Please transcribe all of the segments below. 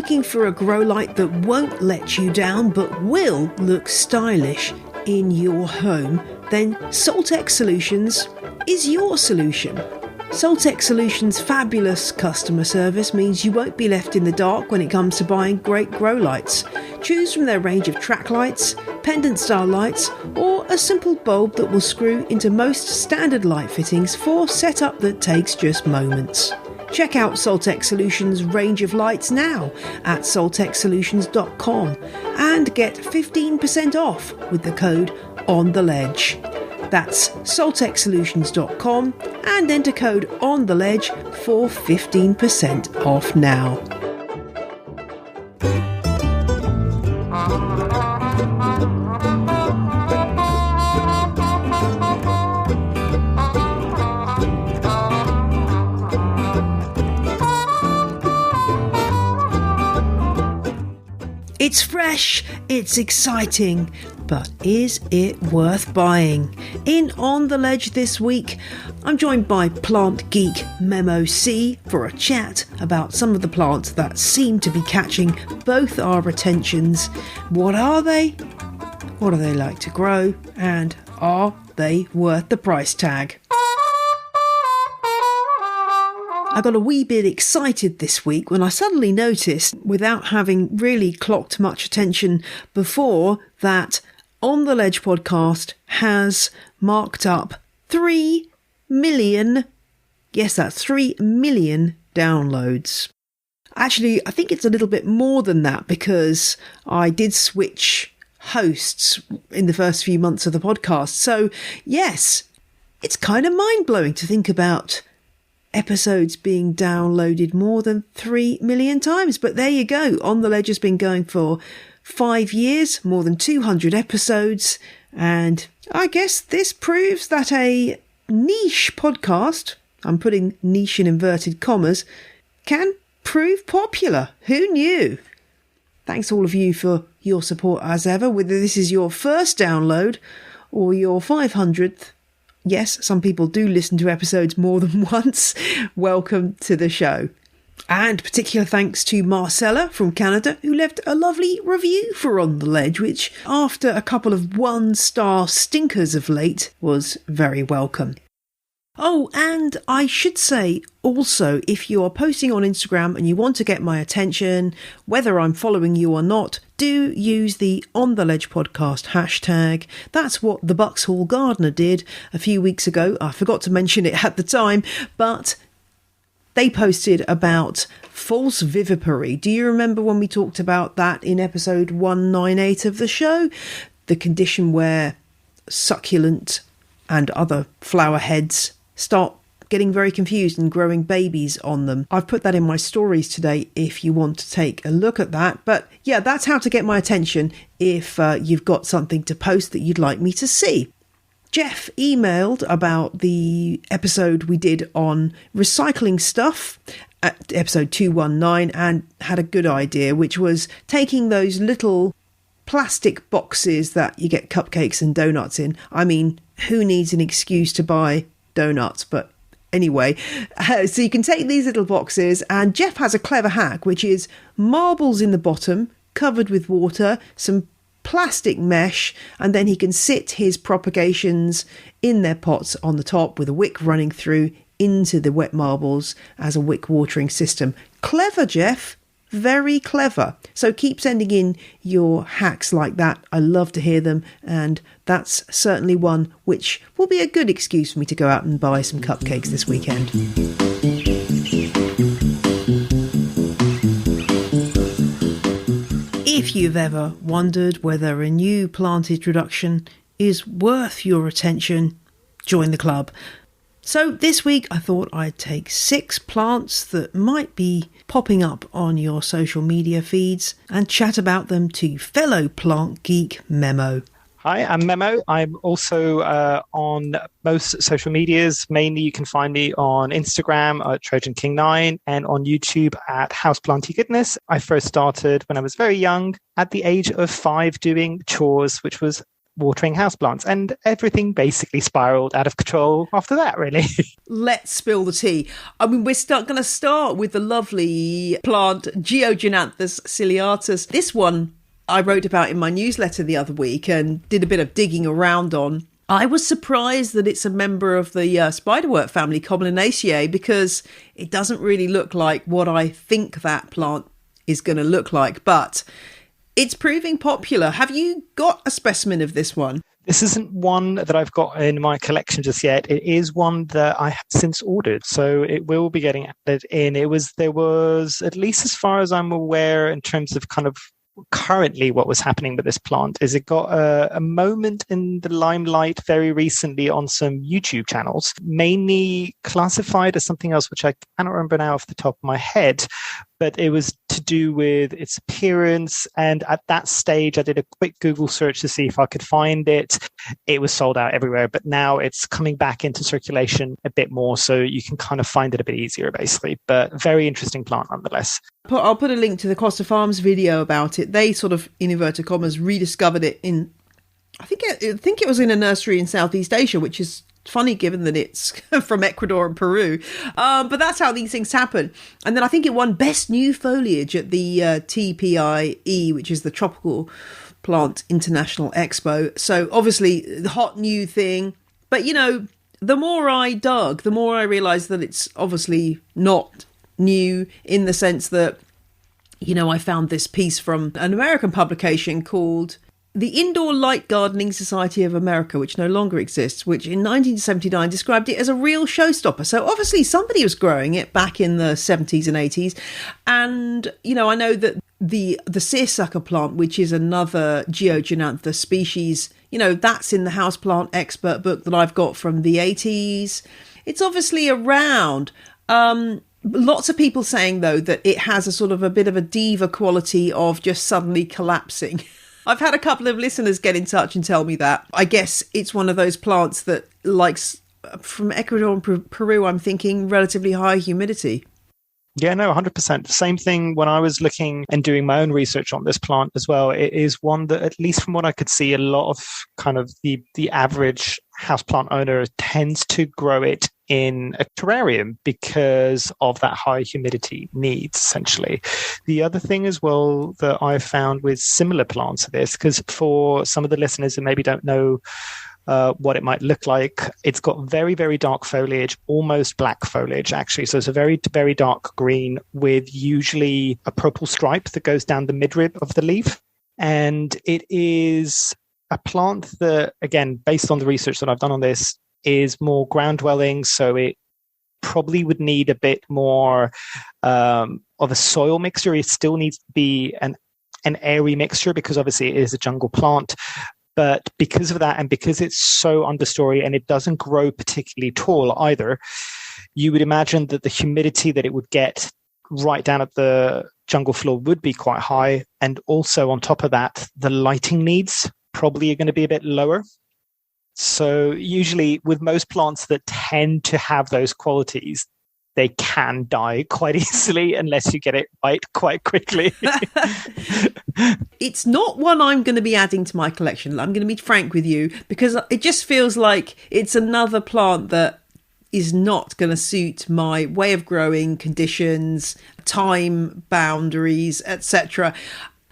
looking for a grow light that won't let you down but will look stylish in your home, then Soltech Solutions is your solution. Soltech Solutions' fabulous customer service means you won't be left in the dark when it comes to buying great grow lights. Choose from their range of track lights, pendant style lights, or a simple bulb that will screw into most standard light fittings for setup that takes just moments. Check out Soltech Solutions' range of lights now at soltechsolutions.com and get 15% off with the code ONTheLedge. That's soltechsolutions.com and enter code ONTheLedge for 15% off now. It's fresh, it's exciting, but is it worth buying? In On the Ledge this week, I'm joined by plant geek Memo C for a chat about some of the plants that seem to be catching both our attentions. What are they? What do they like to grow? And are they worth the price tag? I got a wee bit excited this week when I suddenly noticed, without having really clocked much attention before, that On the Ledge podcast has marked up 3 million, yes, that's 3 million downloads. Actually, I think it's a little bit more than that because I did switch hosts in the first few months of the podcast. So, yes, it's kind of mind-blowing to think about episodes being downloaded more than 3 million times. But there you go. On the Ledge has been going for 5 years, more than 200 episodes. And I guess this proves that a niche podcast, I'm putting niche in inverted commas, can prove popular. Who knew? Thanks all of you for your support as ever, whether this is your first download or your 500th. Yes, some people do listen to episodes more than once. Welcome to the show. And particular thanks to Marcella from Canada, who left a lovely review for On the Ledge, which, after a couple of 1-star stinkers of late, was very welcome. Oh, and I should say also, if you are posting on Instagram and you want to get my attention, whether I'm following you or not, do use the On the Ledge podcast hashtag. That's what the Buxhall Gardener did a few weeks ago. I forgot to mention it at the time, but they posted about false vivipary. Do you remember when we talked about that in episode 198 of the show? The condition where succulent and other flower heads start getting very confused and growing babies on them. I've put that in my stories today if you want to take a look at that. But yeah, that's how to get my attention if you've got something to post that you'd like me to see. Jeff emailed about the episode we did on recycling stuff at episode 219 and had a good idea, which was taking those little plastic boxes that you get cupcakes and donuts in. I mean, who needs an excuse to buy donuts? But anyway, so you can take these little boxes, and Jeff has a clever hack, which is marbles in the bottom covered with water, some plastic mesh, and then he can sit his propagations in their pots on the top with a wick running through into the wet marbles as a wick watering system. Clever, Jeff. Very clever. So keep sending in your hacks like that. I love to hear them, and that's certainly one which will be a good excuse for me to go out and buy some cupcakes this weekend. If you've ever wondered whether a new plant introduction is worth your attention, join the club. So this week I thought I'd take 6 plants that might be popping up on your social media feeds and chat about them to fellow plant geek Memo. Hi, I'm Memo. I'm also on most social medias. Mainly you can find me on Instagram at TrojanKing9 and on YouTube at Houseplant Goodness. I first started when I was very young, at the age of 5, doing chores, which was watering houseplants. And everything basically spiraled out of control after that, really. Let's spill the tea. I mean, we're going to start with the lovely plant Geogenanthus Ciliatus. This one I wrote about in my newsletter the other week and did a bit of digging around on. I was surprised that it's a member of the spiderwort family, Commelinaceae, because it doesn't really look like what I think that plant is going to look like, but it's proving popular. Have you got a specimen of this one? This isn't one that I've got in my collection just yet. It is one that I have since ordered, so it will be getting added in. There was, at least as far as I'm aware, in terms of kind of currently what was happening with this plant, is it got a moment in the limelight very recently on some YouTube channels, mainly classified as something else, which I cannot remember now off the top of my head, but it was to do with its appearance. And at that stage, I did a quick Google search to see if I could find it. It was sold out everywhere, but now it's coming back into circulation a bit more, so you can kind of find it a bit easier, basically. But very interesting plant nonetheless. I'll put a link to the Costa Farms video about it. They sort of, in inverted commas, rediscovered it in, I think it was in a nursery in Southeast Asia, which is funny given that it's from Ecuador and Peru. But that's how these things happen. And then I think it won Best New Foliage at the TPIE, which is the Tropical Plant International Expo. So obviously the hot new thing. But, you know, the more I dug, the more I realised that it's obviously not new, in the sense that, you know, I found this piece from an American publication called the Indoor Light Gardening Society of America, which no longer exists, which in 1979 described it as a real showstopper. So obviously somebody was growing it back in the 70s and 80s. And, you know, I know that the seersucker plant, which is another Geogenanthus species, you know, that's in the Houseplant Expert book that I've got from the 80s. It's obviously around. Lots of people saying, though, that it has a sort of a bit of a diva quality of just suddenly collapsing. I've had a couple of listeners get in touch and tell me that. I guess it's one of those plants that likes, from Ecuador and Peru, I'm thinking relatively high humidity. Yeah, no, 100%. Same thing when I was looking and doing my own research on this plant as well. It is one that, at least from what I could see, a lot of kind of the average houseplant owner tends to grow it in a terrarium because of that high humidity needs, essentially. The other thing as well that I've found with similar plants to this, because for some of the listeners who maybe don't know what it might look like, it's got very, very dark foliage, almost black foliage, actually. So it's a very, very dark green with usually a purple stripe that goes down the midrib of the leaf. And it is a plant that, again, based on the research that I've done on this, is more ground dwelling. So it probably would need a bit more of a soil mixture. It still needs to be an airy mixture because obviously it is a jungle plant. But because of that, and because it's so understory and it doesn't grow particularly tall either, you would imagine that the humidity that it would get right down at the jungle floor would be quite high. And also on top of that, the lighting needs probably are going to be a bit lower. So usually with most plants that tend to have those qualities, they can die quite easily unless you get it right quite quickly. It's not one I'm going to be adding to my collection. I'm going to be frank with you, because it just feels like it's another plant that is not going to suit my way of growing, conditions, time boundaries, etc.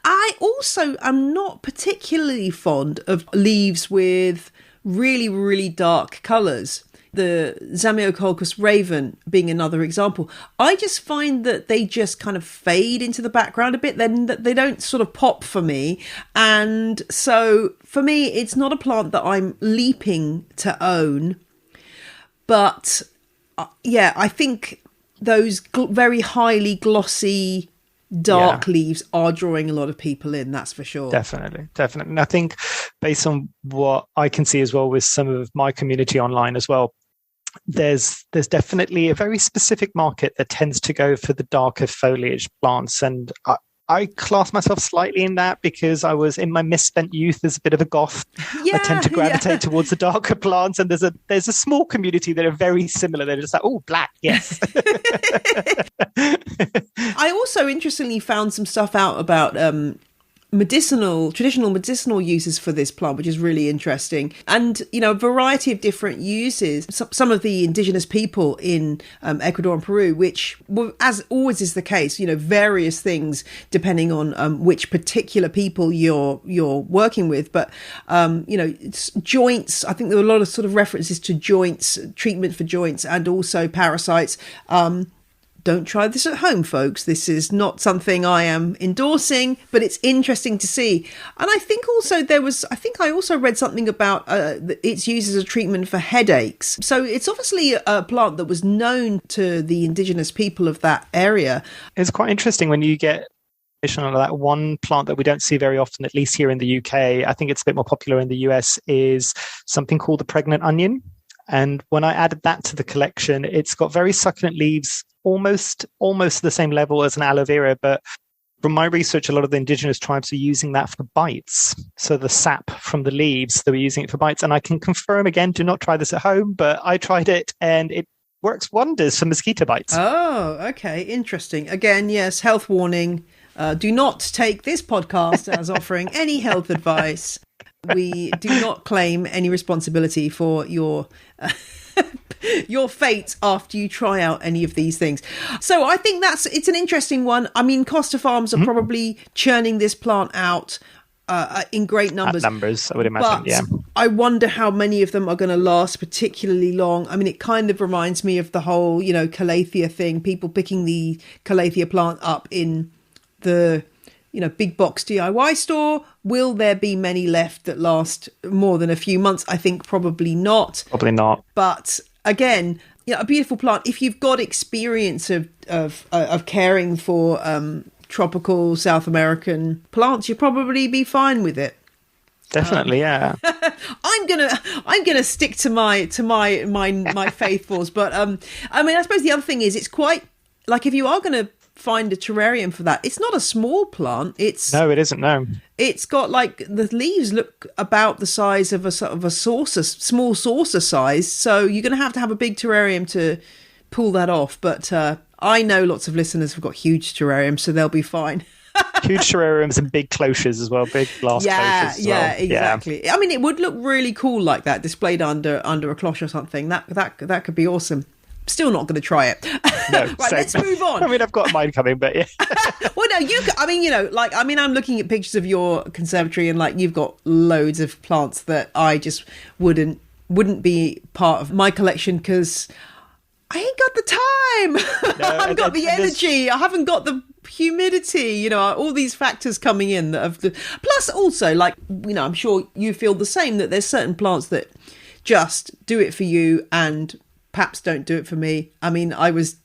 I also am not particularly fond of leaves with really, really dark colours. The Zamioculcas raven being another example. I just find that they just kind of fade into the background a bit, then they don't sort of pop for me. And so for me, it's not a plant that I'm leaping to own. But yeah, I think those very highly glossy dark leaves are drawing a lot of people in, that's for sure. Definitely. And I think based on what I can see as well with some of my community online as well, there's definitely a very specific market that tends to go for the darker foliage plants. And I class myself slightly in that because I was in my misspent youth as a bit of a goth. I tend to gravitate towards the darker plants, and there's a small community that are very similar. They're just like, oh, black, yes. I also interestingly found some stuff out about traditional medicinal uses for this plant, which is really interesting. And, a variety of different uses. Some of the indigenous people in Ecuador and Peru, which, as always is the case, various things depending on which particular people you're working with. But, it's joints. I think there were a lot of sort of references to joints, treatment for joints, and also parasites. Don't try this at home, folks. This is not something I am endorsing, but it's interesting to see. And I think also I also read something about its use as a treatment for headaches. So it's obviously a plant that was known to the indigenous people of that area. It's quite interesting when you get that one plant that we don't see very often, at least here in the UK. I think it's a bit more popular in the US, is something called the pregnant onion. And when I added that to the collection, it's got very succulent leaves, almost the same level as an aloe vera. But from my research, a lot of the indigenous tribes are using that for bites. So the sap from the leaves, they were using it for bites. And I can confirm, again, do not try this at home, but I tried it and it works wonders for mosquito bites. Oh, okay. Interesting. Again, yes, health warning. Do not take this podcast as offering any health advice. We do not claim any responsibility for your fate after you try out any of these things. So I think it's an interesting one. I mean, Costa Farms are probably churning this plant out in great numbers. Numbers, I would imagine, but yeah. I wonder how many of them are going to last particularly long. I mean, it kind of reminds me of the whole, Calathea thing, people picking the Calathea plant up in the big box DIY store. Will there be many left that last more than a few months? I think probably not. Probably not. But again, a beautiful plant. If you've got experience of caring for tropical South American plants, you'll probably be fine with it. Definitely, yeah. I'm gonna stick to my faithfuls. But I suppose the other thing is, it's quite like, if you are going to find a terrarium for that, it's not a small plant. No, it isn't. No, it's got, like, the leaves look about the size of a sort of a saucer, small saucer size. So you're going to have a big terrarium to pull that off. But I know lots of listeners have got huge terrariums, so they'll be fine. Huge terrariums and big cloches as well, big glass cloches as well. Yeah, exactly. Yeah. I mean, it would look really cool like that, displayed under a cloche or something. That could be awesome. Still not going to try it. No, right, let's move on. I mean, I've got mine coming, but yeah. Well, no, I'm looking at pictures of your conservatory, and, like, you've got loads of plants that I just wouldn't be part of my collection, because I ain't got the time. No, I haven't got the energy. I haven't got the humidity, all these factors coming in that have plus also, like, I'm sure you feel the same, that there's certain plants that just do it for you and perhaps don't do it for me. I mean, I was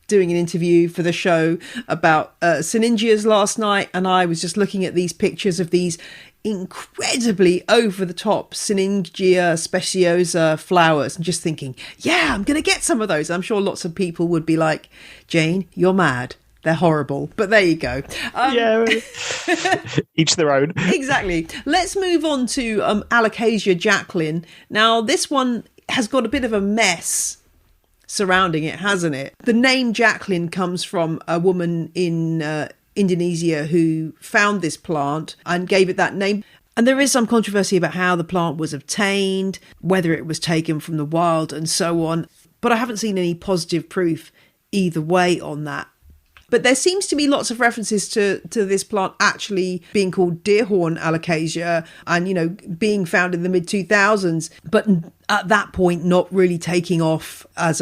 doing an interview for the show about Syningias last night, and I was just looking at these pictures of these incredibly over-the-top Syningia speciosa flowers and just thinking, yeah, I'm going to get some of those. I'm sure lots of people would be like, Jane, you're mad. They're horrible. But there you go. Yeah, each their own. Exactly. Let's move on to Alocasia Jaclyn. Now, this one has got a bit of a mess surrounding it, hasn't it? The name Jaclyn comes from a woman in Indonesia who found this plant and gave it that name. And there is some controversy about how the plant was obtained, whether it was taken from the wild and so on. But I haven't seen any positive proof either way on that. But there seems to be lots of references to this plant actually being called deerhorn alocasia and, being found in the mid-2000s, but at that point not really taking off as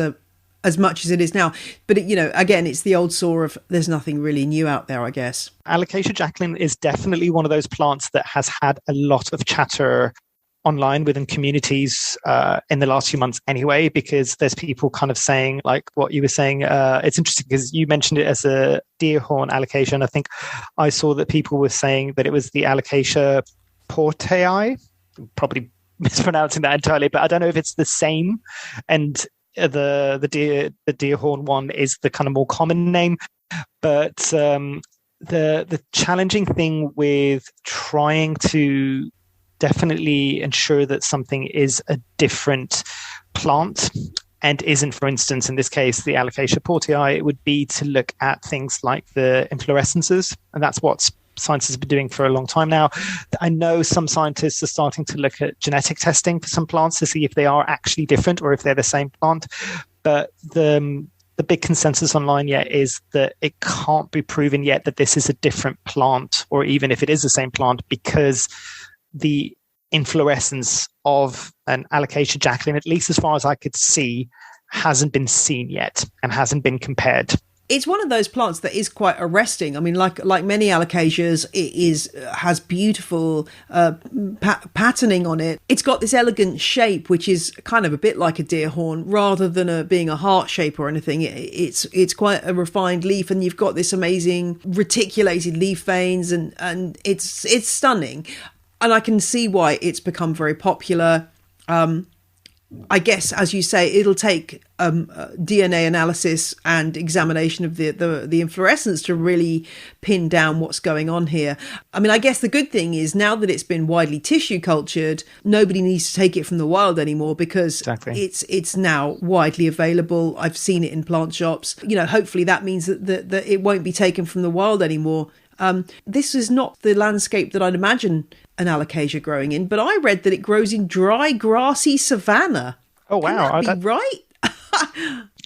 much as it is now. But, again, it's the old saw of there's nothing really new out there, I guess. Alocasia Jaclyn is definitely one of those plants that has had a lot of chatter online within communities in the last few months anyway, because there's people kind of saying, like what you were saying, it's interesting because you mentioned it as a deerhorn alocasia, and I think I saw that people were saying that it was the Alocasia portei, probably mispronouncing that entirely, but I don't know if it's the same, and the deerhorn one is the kind of more common name. But the challenging thing with trying to definitely ensure that something is a different plant and isn't, for instance, in this case, the Alocasia portei, it would be to look at things like the inflorescences. And that's what's scientists have been doing for a long time now. I know some scientists are starting to look at genetic testing for some plants to see if they are actually different or if they're the same plant. But the big consensus online yet is that it can't be proven yet that this is a different plant, or even if it is the same plant, because the inflorescence of an Alocasia Jaclyn, at least as far as I could see, hasn't been seen yet and hasn't been compared. It's one of those plants that is quite arresting. I mean, like many alocasias, has beautiful patterning on it. It's got this elegant shape, which is kind of a bit like a deer horn, rather than being a heart shape or anything. It's quite a refined leaf, and you've got this amazing reticulated leaf veins, and it's stunning. And I can see why it's become very popular. I guess, as you say, it'll take DNA analysis and examination of the inflorescence to really pin down what's going on here. I mean, I guess the good thing is now that it's been widely tissue cultured, nobody needs to take it from the wild anymore, because it's now widely available. I've seen it in plant shops. Hopefully that means that it won't be taken from the wild anymore. This is not the landscape that I'd imagine an alocasia growing in, but I read that it grows in dry, grassy savanna. Oh, wow. Can that be right?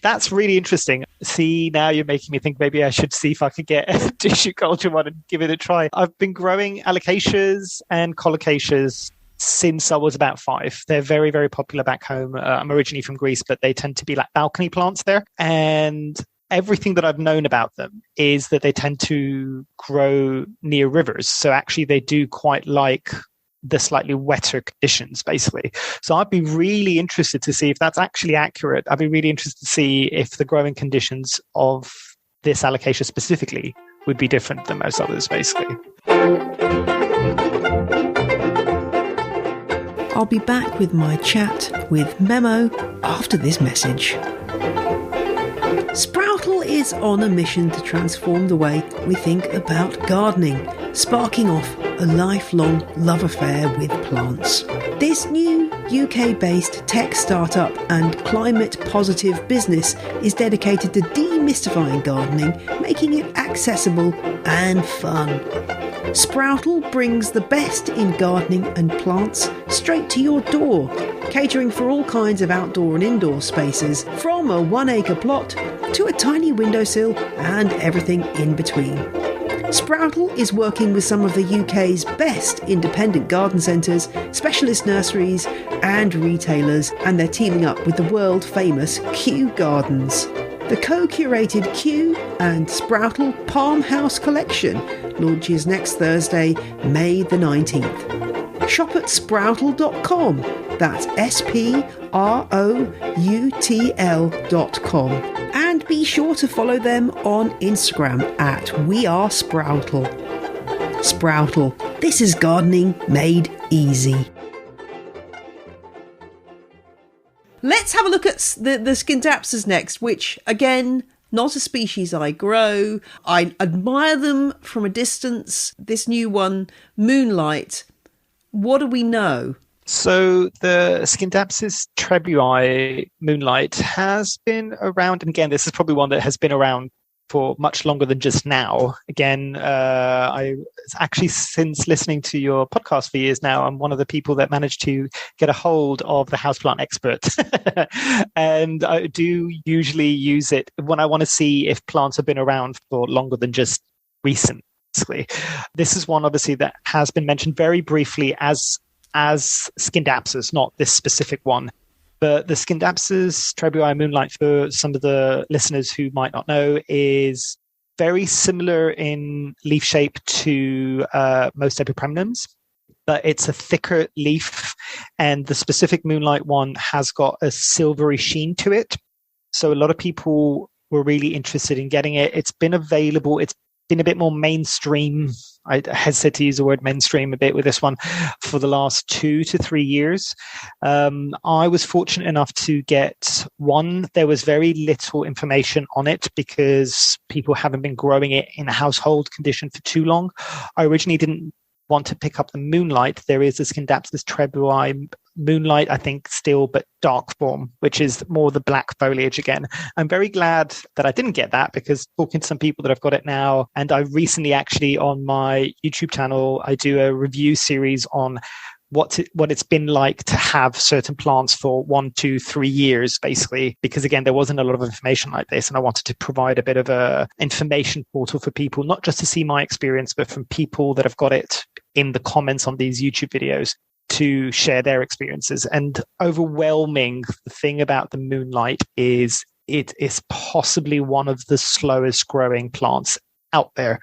That's really interesting. See, now you're making me think maybe I should see if I could get a tissue culture one and give it a try. I've been growing alocasias and colocasias since I was about 5. They're very, very popular back home. I'm originally from Greece, but they tend to be like balcony plants there. And everything that I've known about them is that they tend to grow near rivers. So actually they do quite like the slightly wetter conditions, basically. So I'd be really interested to see if that's actually accurate. I'd be really interested to see if the growing conditions of this alocasia specifically would be different than most others, basically. I'll be back with my chat with Memo after this message. Sproutle is on a mission to transform the way we think about gardening, sparking off a lifelong love affair with plants. This new UK-based tech startup and climate-positive business is dedicated to demystifying gardening, making it accessible and fun. Sproutle brings the best in gardening and plants straight to your door, catering for all kinds of outdoor and indoor spaces, from a 1-acre plot to a tiny windowsill and everything in between. Sproutle is working with some of the UK's best independent garden centres, specialist nurseries and retailers, and they're teaming up with the world-famous Kew Gardens. The co-curated Kew and Sproutle Palm House collection launches next Thursday, May the 19th. Shop at sproutle.com. That's SPROUTL.com. And be sure to follow them on Instagram at WeAreSproutle. Sproutle. This is gardening made easy. Let's have a look at the Scindapsus next, which, again, not a species I grow. I admire them from a distance. This new one, Moonlight, what do we know? So the Scindapsus trebui Moonlight has been around, and again, this is probably one that has been around for much longer than just now. Again, I actually, since listening to your podcast for years now, I'm one of the people that managed to get a hold of the houseplant expert. And I do usually use it when I want to see if plants have been around for longer than just recent. This is one, obviously, that has been mentioned very briefly as Scindapsus, not this specific one. But the Scindapsus trebui Moonlight, for some of the listeners who might not know, is very similar in leaf shape to most epipremnums, but it's a thicker leaf, and the specific Moonlight one has got a silvery sheen to it. So a lot of people were really interested in getting it. It's been available. It's been a bit more mainstream. I hesitate to use the word mainstream a bit with this one for the last 2 to 3 years. I was fortunate enough to get one. There was very little information on it because people haven't been growing it in a household condition for too long. I originally didn't want to pick up the Moonlight. There is a Scindapsus trebui moonlight, I think still, but dark form, which is more the black foliage again. I'm very glad that I didn't get that, because talking to some people that have got it now, and I recently actually on my YouTube channel, I do a review series on what it's been like to have certain plants for 1, 2, 3 years, basically, because again, there wasn't a lot of information like this. And I wanted to provide a bit of a information portal for people, not just to see my experience, but from people that have got it in the comments on these YouTube videos to share their experiences. And overwhelming, the thing about the moonlight is it is possibly one of the slowest growing plants out there.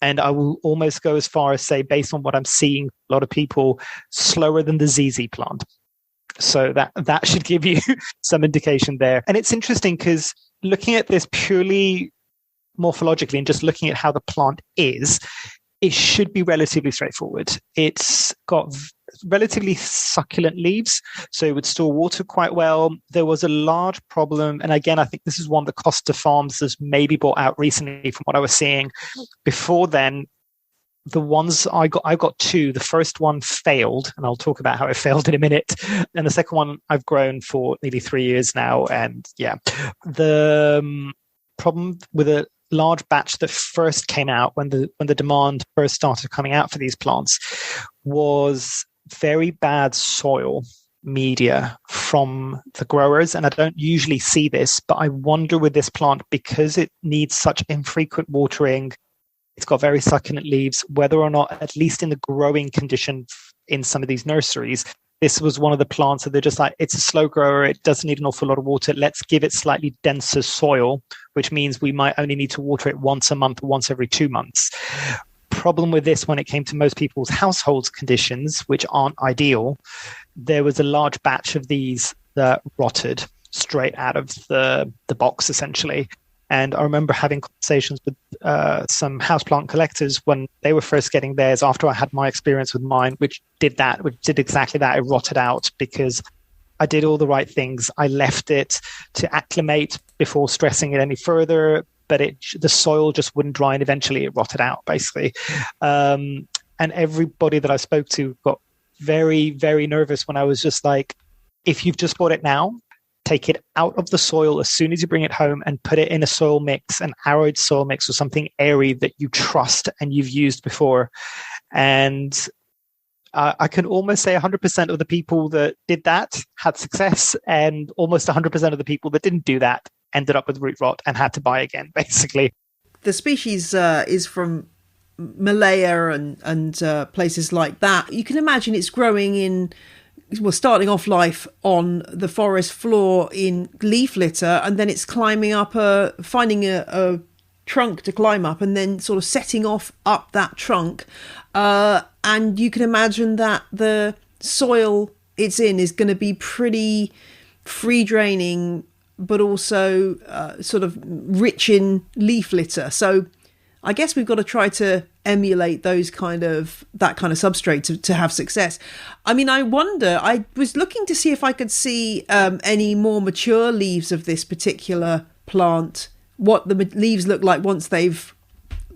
And I will almost go as far as say, based on what I'm seeing, a lot of people slower than the ZZ plant. So that should give you some indication there. And it's interesting because looking at this purely morphologically and just looking at how the plant is, it should be relatively straightforward. It's got relatively succulent leaves, so it would store water quite well. There was a large problem, and again, I think this is one that Costa Farms has maybe brought out recently from what I was seeing. Before then, the ones I got 2. The first one failed, and I'll talk about how it failed in a minute. And the second one I've grown for nearly 3 years now. And yeah, the problem with a large batch that first came out when the demand first started coming out for these plants was very bad soil media from the growers. And I don't usually see this, but I wonder with this plant, because it needs such infrequent watering, it's got very succulent leaves, whether or not, at least in the growing condition in some of these nurseries, this was one of the plants that they're just like, it's a slow grower, it doesn't need an awful lot of water, let's give it slightly denser soil, which means we might only need to water it once a month, once every 2 months. Problem with this, when it came to most people's household conditions, which aren't ideal, there was a large batch of these that rotted straight out of the box, essentially. And I remember having conversations with some houseplant collectors when they were first getting theirs after I had my experience with mine, which did exactly that. It rotted out because I did all the right things. I left it to acclimate before stressing it any further, but the soil just wouldn't dry, and eventually it rotted out, basically. And everybody that I spoke to got very, very nervous when I was just like, if you've just bought it now, take it out of the soil as soon as you bring it home and put it in a soil mix, an arid soil mix or something airy that you trust and you've used before. And I can almost say 100% of the people that did that had success, and almost 100% of the people that didn't do that ended up with root rot and had to buy again, basically. The species is from Malaya and places like that. You can imagine it's growing in, well, starting off life on the forest floor in leaf litter, and then it's climbing up, finding a trunk to climb up, and then sort of setting off up that trunk. And you can imagine that the soil it's in is going to be pretty free draining, but also sort of rich in leaf litter. So I guess we've got to try to emulate that kind of substrate to have success. I mean, I wonder, I was looking to see if I could see any more mature leaves of this particular plant, what the leaves look like once they've,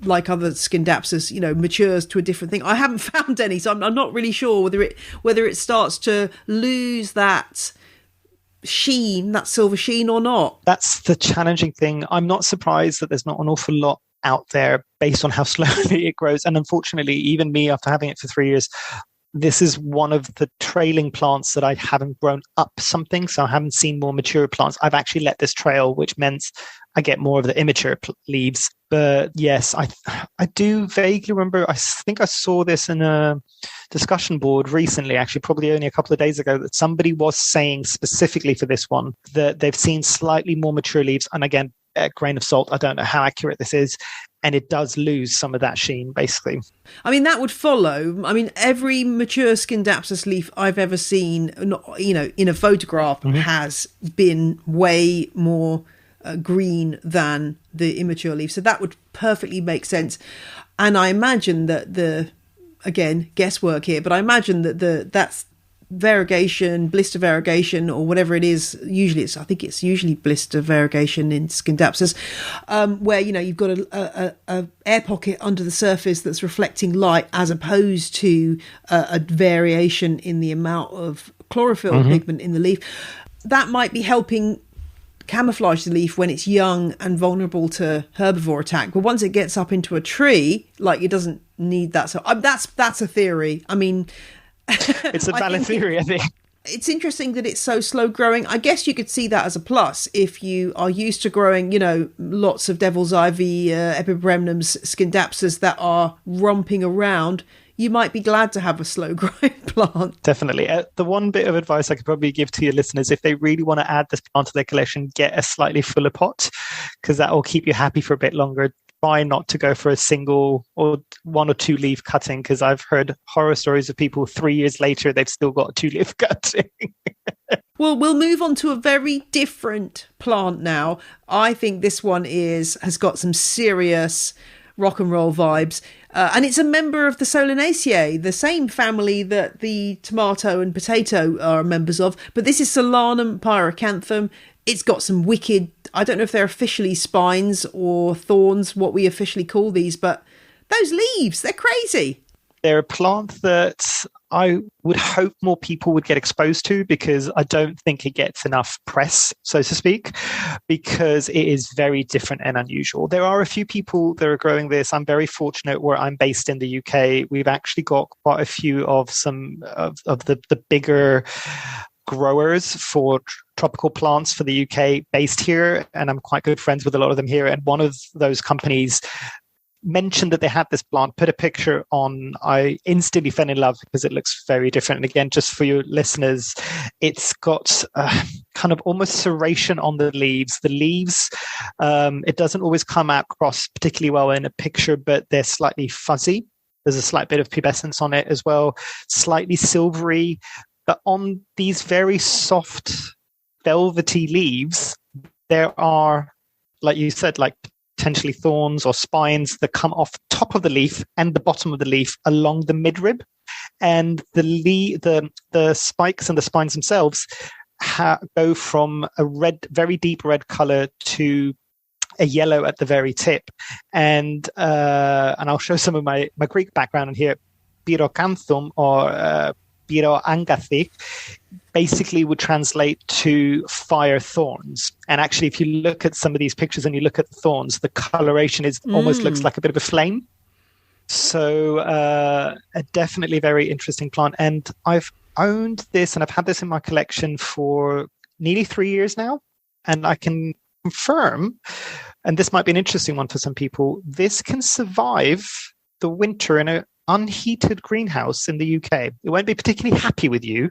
like other Scindapsus, matures to a different thing. I haven't found any, so I'm not really sure whether it starts to lose that sheen, that silver sheen, or not. That's the challenging thing. I'm not surprised that there's not an awful lot out there based on how slowly it grows. And unfortunately, even me, after having it for 3 years, this is one of the trailing plants that I haven't grown up something. So I haven't seen more mature plants. I've actually let this trail, which meant I get more of the immature leaves. But yes, I do vaguely remember, I think I saw this in a discussion board recently, actually probably only a couple of days ago, that somebody was saying specifically for this one that they've seen slightly more mature leaves. And again, a grain of salt, I don't know how accurate this is, and it does lose some of that sheen, basically. I mean, that would follow. I mean, every mature Scindapsus leaf I've ever seen, in a photograph, has been way more green than the immature leaf. So that would perfectly make sense. And I imagine that again, guesswork here, but I imagine that that's variegation, blister variegation, or whatever it is. I think it's usually blister variegation in Scindapsus, where you've got a air pocket under the surface that's reflecting light, as opposed to a variation in the amount of chlorophyll pigment in the leaf. That might be helping camouflage the leaf when it's young and vulnerable to herbivore attack. But once it gets up into a tree, like, it doesn't need that. So that's a theory. I mean, it's a valid theory, I think. It's interesting that it's so slow growing. I guess you could see that as a plus if you are used to growing, lots of devil's ivy, epibremnums, scindapsus that are romping around. You might be glad to have a slow growing plant. Definitely. The one bit of advice I could probably give to your listeners, if they really want to add this plant to their collection, get a slightly fuller pot, because that will keep you happy for a bit longer. Try not to go for a single or 1 or 2 leaf cutting, because I've heard horror stories of people 3 years later, they've still got a 2 leaf cutting. Well, we'll move on to a very different plant now. I think this one has got some serious rock and roll vibes. And it's a member of the Solanaceae, the same family that the tomato and potato are members of. But this is Solanum Pyracantham. It's got some wicked, I don't know if they're officially spines or thorns, what we officially call these, but those leaves, they're crazy. They're a plant that I would hope more people would get exposed to, because I don't think it gets enough press, so to speak, because it is very different and unusual. There are a few people that are growing this. I'm very fortunate where I'm based in the UK. We've actually got quite a few of some of the bigger growers for tropical plants for the UK based here, and I'm quite good friends with a lot of them here. And one of those companies mentioned that they had this plant, put a picture on. I instantly fell in love because it looks very different. And again, just for your listeners, it's got kind of almost serration on the leaves. The leaves, it doesn't always come out across particularly well in a picture, but they're slightly fuzzy. There's a slight bit of pubescence on it as well, slightly silvery. But on these very soft, velvety leaves, there are, like you said, like potentially thorns or spines that come off top of the leaf and the bottom of the leaf along the midrib. And the spikes and the spines themselves go from a red, very deep red color to a yellow at the very tip. And I'll show some of my Greek background in here. Pirocanthum or Pirocantham basically would translate to fire thorns. And actually, if you look at some of these pictures and you look at the thorns, the coloration almost looks like a bit of a flame. So a definitely very interesting plant. And I've owned this and I've had this in my collection for nearly 3 years now. And I can confirm, and this might be an interesting one for some people, this can survive the winter in an unheated greenhouse in the UK. It won't be particularly happy with you,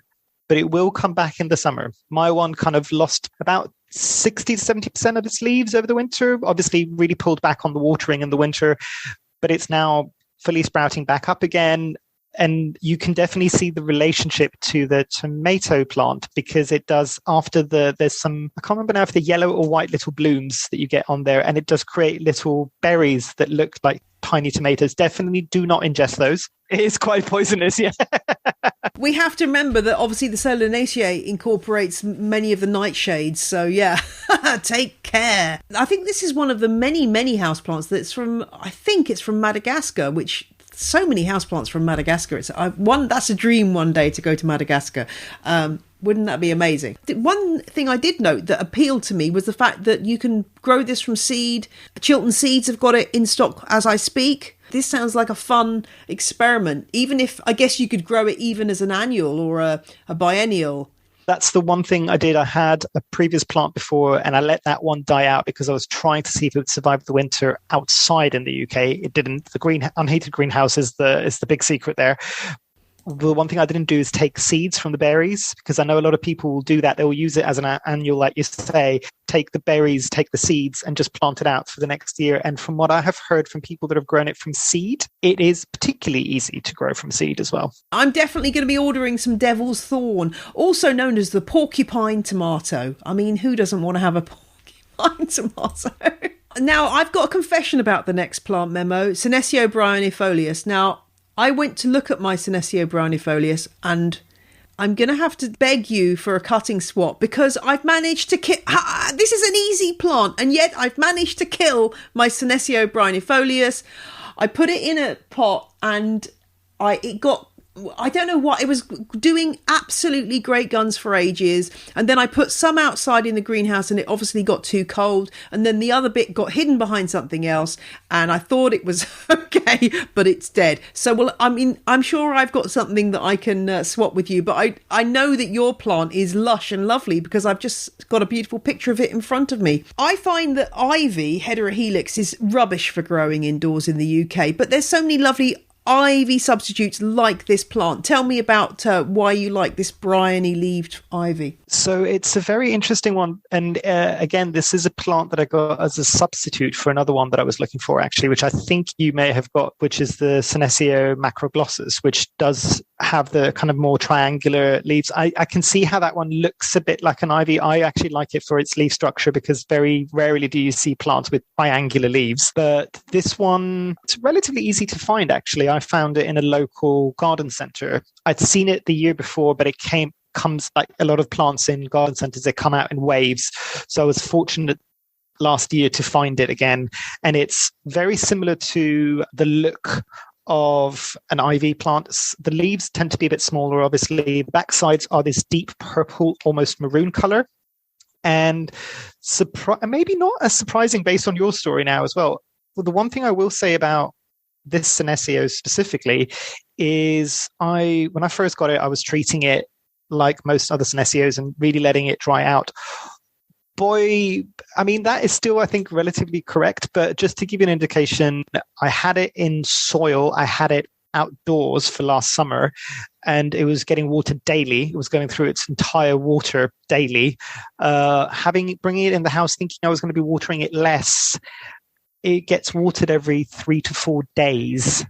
but it will come back in the summer. My one kind of lost about 60 to 70% of its leaves over the winter, obviously really pulled back on the watering in the winter, but it's now fully sprouting back up again. And you can definitely see the relationship to the tomato plant, because it does, after there's some, I can't remember now if the yellow or white little blooms that you get on there, and it does create little berries that look like tiny tomatoes. Definitely do not ingest those. It is quite poisonous, yeah. We have to remember that obviously the Solanaceae incorporates many of the nightshades, so yeah, take care. I think this is one of the many houseplants that's from, I think it's from Madagascar, which so many houseplants from Madagascar. That's a dream one day to go to Madagascar. Wouldn't that be amazing? One thing I did note that appealed to me was the fact that you can grow this from seed. Chiltern Seeds have got it in stock as I speak. This sounds like a fun experiment, even if I guess you could grow it even as an annual or a biennial. That's the one thing I did. I had a previous plant before and I let that one die out because I was trying to see if it would survive the winter outside in the UK. It didn't. The unheated greenhouse is the big secret there. The one thing I didn't do is take seeds from the berries, because I know a lot of people will do that. They'll use it as an annual, like you say, take the berries, take the seeds and just plant it out for the next year. And from what I have heard from people that have grown it from seed, it is particularly easy to grow from seed as well. I'm definitely going to be ordering some Devil's Thorn, also known as the porcupine tomato. I mean, who doesn't want to have a porcupine tomato? Now, I've got a confession about the next plant, Memo, Senecio bryanifolius. Now, I went to look at my Senecio bryanifolius and I'm going to have to beg you for a cutting swap, because I've managed to kill... This is an easy plant, and yet I've managed to kill my Senecio bryanifolius. I put it in a pot and it got I don't know what, it was doing absolutely great guns for ages, and then I put some outside in the greenhouse and it obviously got too cold, and then the other bit got hidden behind something else and I thought it was okay, but it's dead. So, well, I mean, I'm sure I've got something that I can swap with you, but I know that your plant is lush and lovely because I've just got a beautiful picture of it in front of me. I find that ivy, Heterohelix, is rubbish for growing indoors in the UK, but there's so many lovely ivy substitutes like this plant. Tell me about why you like this bryony leaved ivy. So it's a very interesting one. And again, this is a plant that I got as a substitute for another one that I was looking for, actually, which I think you may have got, which is the Senecio macroglossus, which does have the kind of more triangular leaves. I can see how that one looks a bit like an ivy. I actually like it for its leaf structure because very rarely do you see plants with triangular leaves. But this one, it's relatively easy to find, actually. I found it in a local garden centre. I'd seen it the year before, but it comes like a lot of plants in garden centres, they come out in waves. So I was fortunate last year to find it again. And it's very similar to the look of an ivy plant. The leaves tend to be a bit smaller, obviously. The backsides are this deep purple, almost maroon colour. And maybe not as surprising based on your story now as well. Well, the one thing I will say about this Senecio specifically is when I first got it, I was treating it like most other Senecios and really letting it dry out. Boy, I mean, that is still, I think, relatively correct. But just to give you an indication, I had it in soil. I had it outdoors for last summer and it was getting watered daily. It was going through its entire water daily. Bringing it in the house thinking I was going to be watering it less, it gets watered every 3 to 4 days,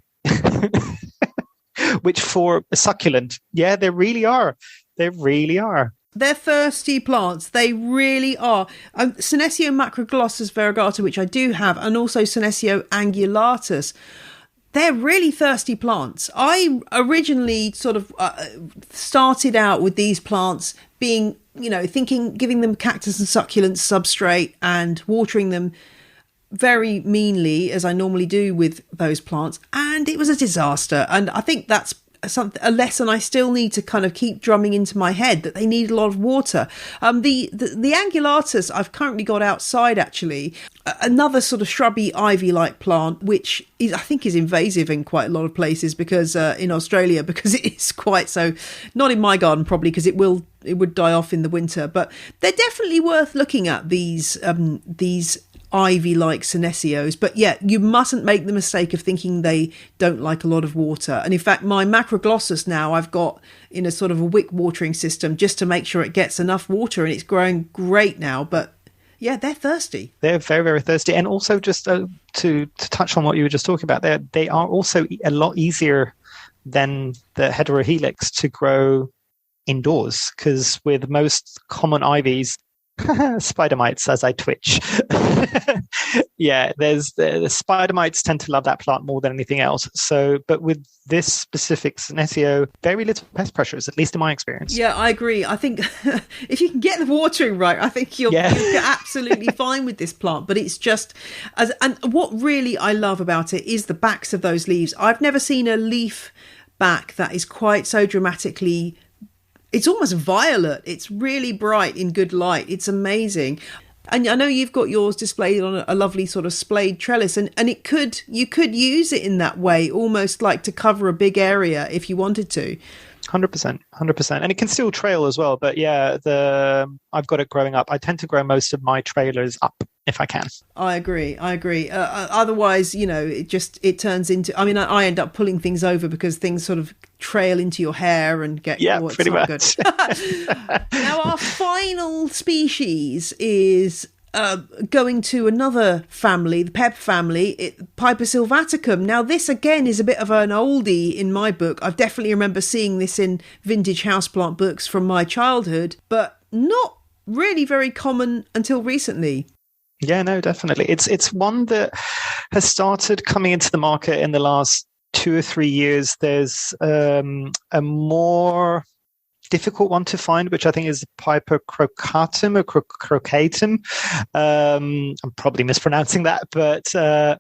which for a succulent, yeah, they really are. They really are. They're thirsty plants. They really are. Senecio macroglossus variegata, which I do have, and also Senecio angulatus. They're really thirsty plants. I originally sort of started out with these plants being, giving them cactus and succulent substrate and watering them very meanly, as I normally do with those plants, and it was a disaster. And I think that's a lesson I still need to kind of keep drumming into my head, that they need a lot of water. The angulatus I've currently got outside, actually, another sort of shrubby ivy-like plant, which I think is invasive in quite a lot of places because in Australia, because it is quite so. Not in my garden probably, because it would die off in the winter, but they're definitely worth looking at, these ivy-like Senecios. But yeah, you mustn't make the mistake of thinking they don't like a lot of water. And in fact, my macroglossus now I've got in a sort of a wick watering system just to make sure it gets enough water, and it's growing great now. But yeah, they're thirsty. They're very, very thirsty. And also just to touch on what you were just talking about there, they are also a lot easier than the Heterohelix to grow indoors, because with most common ivies, spider mites as I twitch. Yeah, the spider mites tend to love that plant more than anything else. So, but with this specific Senecio, very little pest pressures, at least in my experience. Yeah, I agree. I think if you can get the watering right, I think you'll be absolutely fine with this plant. But it's just, and what really I love about it is the backs of those leaves. I've never seen a leaf back that is quite so dramatically. It's almost violet. It's really bright in good light. It's amazing. And I know you've got yours displayed on a lovely sort of splayed trellis, and you could use it in that way, almost like to cover a big area if you wanted to. 100%. And it can still trail as well. But yeah, I've got it growing up. I tend to grow most of my trailers up if I can. I agree. Otherwise, it turns into, I mean, I end up pulling things over because things sort of trail into your hair and get, pretty much. Good. Now, our final species is going to another family, the pepper family, Piper sylvaticum. Now, this again is a bit of an oldie in my book. I definitely remember seeing this in vintage houseplant books from my childhood, but not really very common until recently. Yeah, no, definitely. It's one that has started coming into the market in the last 2 or 3 years. There's a more difficult one to find, which I think is Piper Crocatin or Crocatin. I'm probably mispronouncing that, but I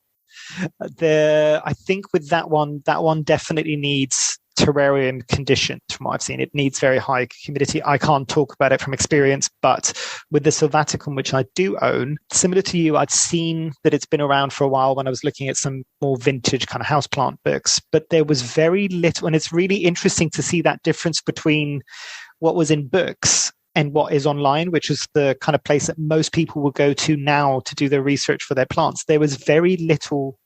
think with that one definitely needs terrarium conditions from what I've seen. It needs very high humidity. I can't talk about it from experience, but with the Sylvaticum, which I do own, similar to you, I'd seen that it's been around for a while when I was looking at some more vintage kind of houseplant books, but there was very little, and it's really interesting to see that difference between what was in books and what is online, which is the kind of place that most people will go to now to do their research for their plants. There was very little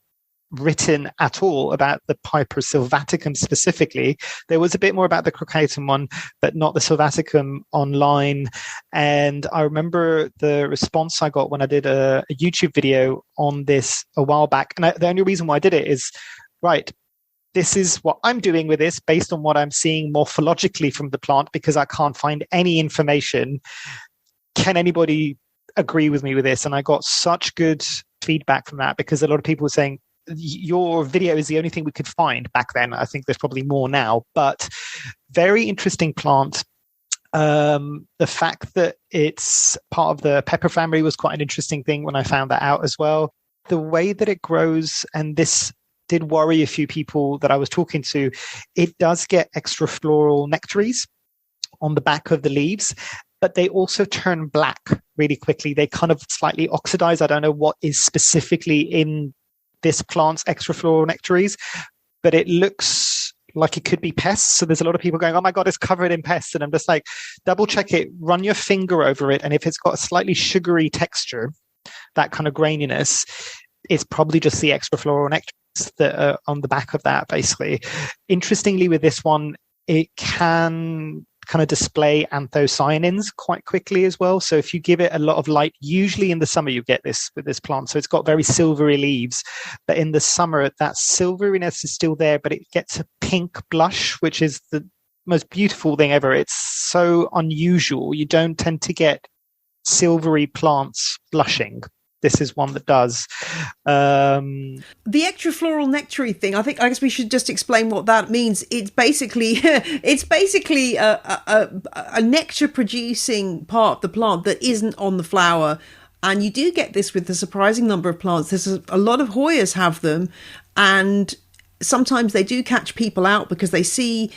written at all about the Piper Sylvaticum specifically. There was a bit more about the Crocatin one, but not the Sylvaticum online. And I remember the response I got when I did a YouTube video on this a while back. And the only reason why I did it is, right, this is what I'm doing with this based on what I'm seeing morphologically from the plant, because I can't find any information. Can anybody agree with me with this? And I got such good feedback from that, because a lot of people were saying, your video is the only thing we could find back then. I think there's probably more now, but very interesting plant. The fact that it's part of the pepper family was quite an interesting thing when I found that out as well. The way that it grows, and this did worry a few people that I was talking to, it does get extra floral nectaries on the back of the leaves, but they also turn black really quickly. They kind of slightly oxidize. I don't know what is specifically in this plant's extrafloral nectaries, but it looks like it could be pests. So there's a lot of people going, oh my God, it's covered in pests. And I'm just like, double check it, run your finger over it. And if it's got a slightly sugary texture, that kind of graininess, it's probably just the extrafloral nectaries that are on the back of that, basically. Interestingly, with this one, it can kind of display anthocyanins quite quickly as well. So if you give it a lot of light, usually in the summer you get this with this plant. So it's got very silvery leaves, but in the summer that silveriness is still there, but it gets a pink blush, which is the most beautiful thing ever. It's so unusual. You don't tend to get silvery plants blushing. This is one that does. The extrafloral nectary thing, I guess we should just explain what that means. It's basically a nectar producing part of the plant that isn't on the flower. And you do get this with a surprising number of plants. There's a lot of Hoyas have them, and sometimes they do catch people out because they see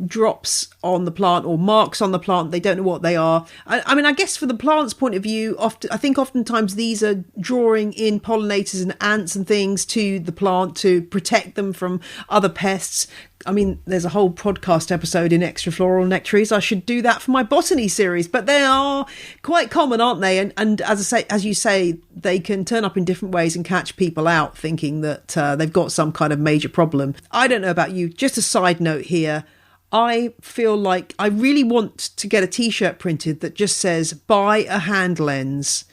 drops on the plant or marks on the plant. They don't know what they are. I mean, I guess for the plant's point of view, oftentimes these are drawing in pollinators and ants and things to the plant to protect them from other pests. I mean, there's a whole podcast episode in extrafloral nectaries. I should do that for my botany series, but they are quite common, aren't they? And as you say, they can turn up in different ways and catch people out thinking that they've got some kind of major problem. I don't know about you. Just a side note here. I feel like I really want to get a t-shirt printed that just says, buy a hand lens.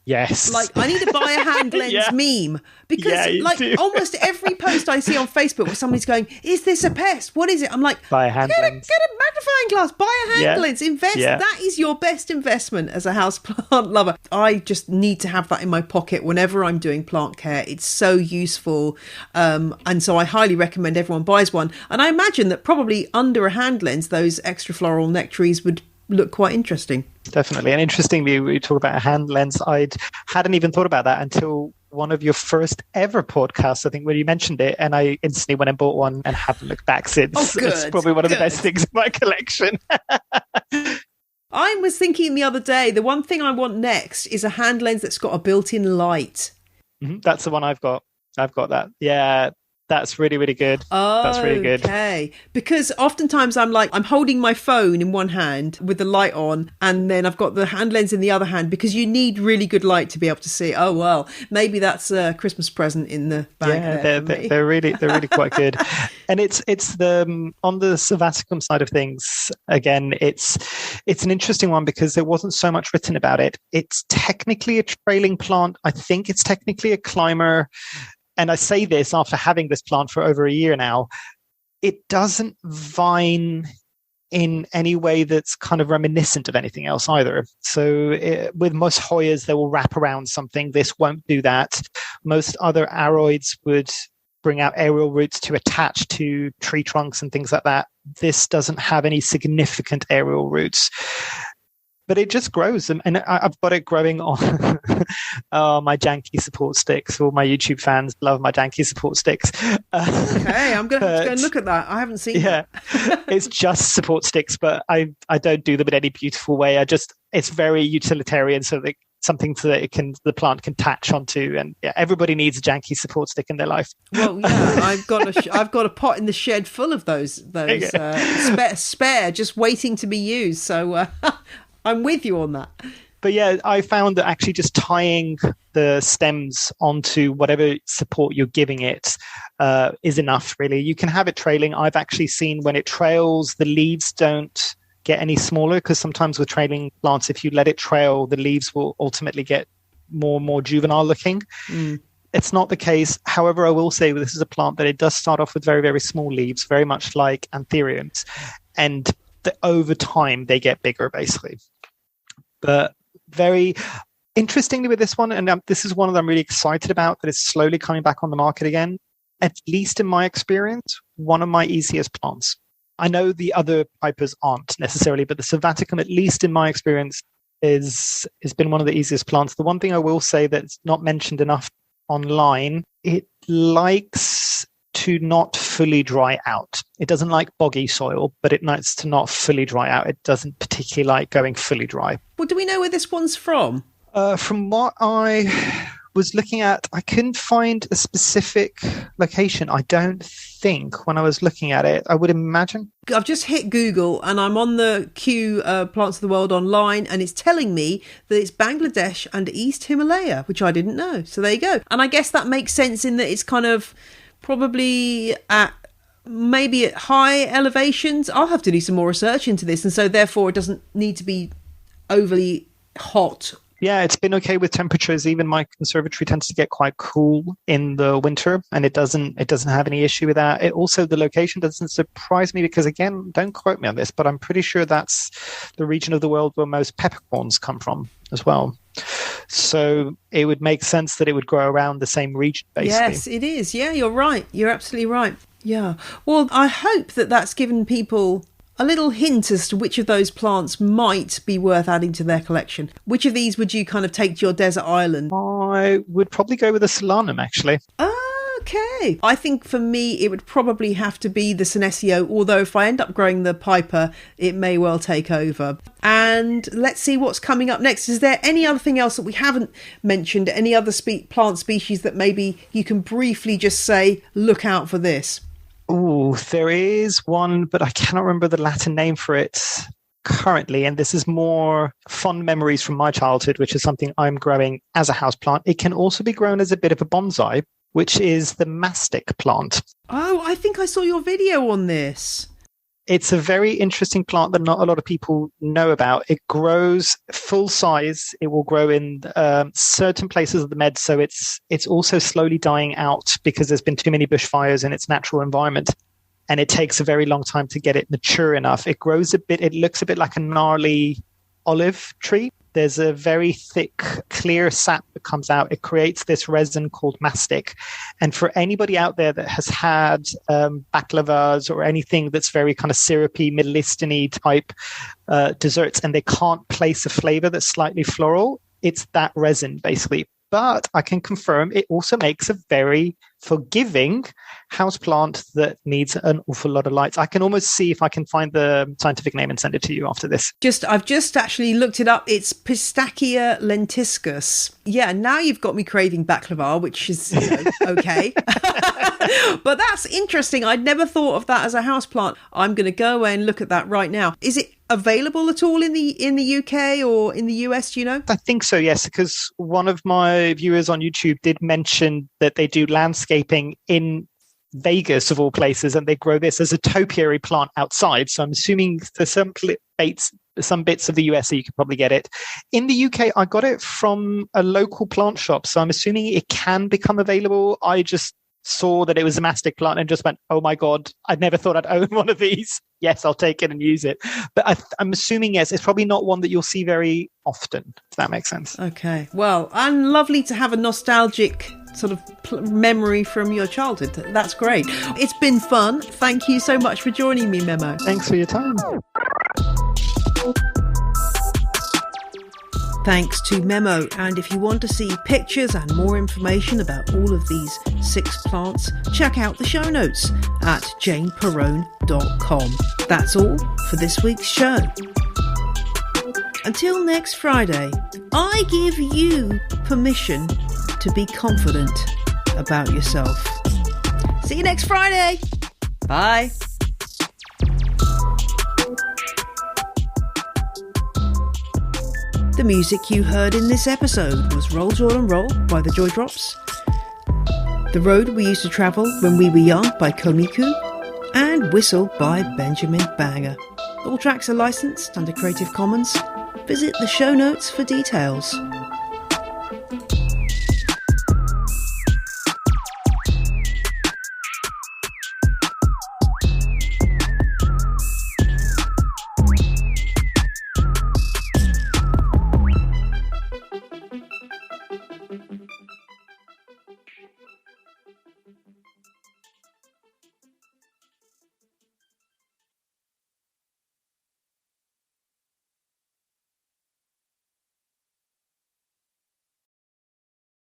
Yes. Like, I need to buy a hand lens meme, because almost every post I see on Facebook where somebody's going, is this a pest? What is it? I'm like, buy a hand lens. Get a magnifying glass, buy a hand lens, invest. Yeah. That is your best investment as a houseplant lover. I just need to have that in my pocket whenever I'm doing plant care. It's so useful. And so I highly recommend everyone buys one. And I imagine that probably under a hand lens, those extrafloral nectaries would look quite interesting. Definitely. And interestingly, we talk about a hand lens. I hadn't even thought about that until one of your first ever podcasts, I think, where you mentioned it, and I instantly went and bought one and haven't looked back since. Oh, good, it's probably one of the best things in my collection. I was thinking the other day, the one thing I want next is a hand lens that's got a built-in light. Mm-hmm. That's the one I've got. I've got that. Yeah. That's really, really good. Oh, that's really good. Okay. Because oftentimes I'm holding my phone in one hand with the light on, and then I've got the hand lens in the other hand, because you need really good light to be able to see. Oh, well, maybe that's a Christmas present in the bag. Yeah, they're really quite good. And it's the on the Sylvaticum side of things, again, it's an interesting one because there wasn't so much written about it. It's technically a trailing plant. I think it's technically a climber. And I say this after having this plant for over a year now. It doesn't vine in any way that's kind of reminiscent of anything else either. So with most Hoyas, they will wrap around something. This won't do that. Most other aroids would bring out aerial roots to attach to tree trunks and things like that. This doesn't have any significant aerial roots. but it just grows. And I've got it growing on my janky support sticks. All my YouTube fans love my janky support sticks. Okay, I'm going to have to go and look at that. I haven't seen that. It's just support sticks, but I don't do them in any beautiful way. It's very utilitarian, so that something so that the plant can attach onto, and everybody needs a janky support stick in their life. Well, yeah, I've got a pot in the shed full of those spare, just waiting to be used. So I'm with you on that. But yeah, I found that actually just tying the stems onto whatever support you're giving it is enough, really. You can have it trailing. I've actually seen when it trails, the leaves don't get any smaller, because sometimes with trailing plants, if you let it trail, the leaves will ultimately get more and more juvenile looking. It's not the case. However, I will say this is a plant that it does start off with very, very small leaves, very much like anthuriums, and over time they get bigger, basically. But very interestingly with this one, and this is one that I'm really excited about, that is slowly coming back on the market again, at least in my experience, one of my easiest plants. I know the other pipers aren't necessarily, but the Sylvaticum, at least in my experience, has been one of the easiest plants. The one thing I will say that's not mentioned enough online, it likes to not fully dry out. It doesn't like boggy soil, but it likes to not fully dry out. It doesn't particularly like going fully dry. Well, do we know where this one's from? From what I was looking at, I couldn't find a specific location. I don't think when I was looking at it, I would imagine. I've just hit Google and I'm on the Kew Plants of the World online, and it's telling me that it's Bangladesh and East Himalaya, which I didn't know. So there you go. And I guess that makes sense in that it's kind of probably maybe at high elevations. I'll have to do some more research into this, and so therefore it doesn't need to be overly hot. Yeah, it's been okay with temperatures. Even my conservatory tends to get quite cool in the winter, and it doesn't have any issue with that. It also, the location doesn't surprise me, because again, don't quote me on this, but I'm pretty sure that's the region of the world where most peppercorns come from as well. So it would make sense that it would grow around the same region, basically. Yes, it is. Yeah, you're right. You're absolutely right. Yeah. Well, I hope that that's given people a little hint as to which of those plants might be worth adding to their collection. Which of these would you kind of take to your desert island? I would probably go with the Solanum, actually. Okay. I think for me, it would probably have to be the Senecio, although if I end up growing the Piper, it may well take over. And let's see what's coming up next. Is there any other thing else that we haven't mentioned? Any other plant species that maybe you can briefly just say, look out for this? Oh, there is one, but I cannot remember the Latin name for it currently. And this is more fond memories from my childhood, which is something I'm growing as a houseplant. It can also be grown as a bit of a bonsai, which is the Mastic Plant. Oh, I think I saw your video on this. It's a very interesting plant that not a lot of people know about. It grows full size. It will grow in certain places of the Med, so it's also slowly dying out because there's been too many bushfires in its natural environment, and it takes a very long time to get it mature enough. It grows a bit. It looks a bit like a gnarly olive tree. There's a very thick, clear sap that comes out. It creates this resin called mastic. And for anybody out there that has had baklavas or anything that's very kind of syrupy, Middle Eastern-y type desserts, and they can't place a flavor that's slightly floral, it's that resin, basically. But I can confirm it also makes a very forgiving houseplant that needs an awful lot of light. I can almost see if I can find the scientific name and send it to you after this. I've just actually looked it up. It's Pistacia lentiscus. Yeah, now you've got me craving baklava, which is okay. But that's interesting. I'd never thought of that as a houseplant. I'm going to go away and look at that right now. Is it available at all in the UK or in the US, do you know? I think so, yes, because one of my viewers on YouTube did mention that they do landscaping in Vegas, of all places, and they grow this as a topiary plant outside. So I'm assuming there's some bits of the US that you could probably get it. In the UK, I got it from a local plant shop, so I'm assuming it can become available. I just saw that it was a mastic plant and just went, oh my God, I'd never thought I'd own one of these. Yes, I'll take it and use it. But I'm assuming, yes, it's probably not one that you'll see very often, if that makes sense. Okay. Well, and lovely to have a nostalgic sort of memory from your childhood. That's great. It's been fun. Thank you so much for joining me, Memo. Thanks for your time. Thanks to Memo, and if you want to see pictures and more information about all of these 6 plants, check out the show notes at janeperrone.com. That's all for this week's show. Until next Friday, I give you permission to be confident about yourself. See you next Friday. Bye. The music you heard in this episode was Roll, Roll and Roll by the Joy Drops, The Road We Used to Travel When We Were Young by Komiku, and Whistle by Benjamin Banger. All tracks are licensed under Creative Commons. Visit the show notes for details.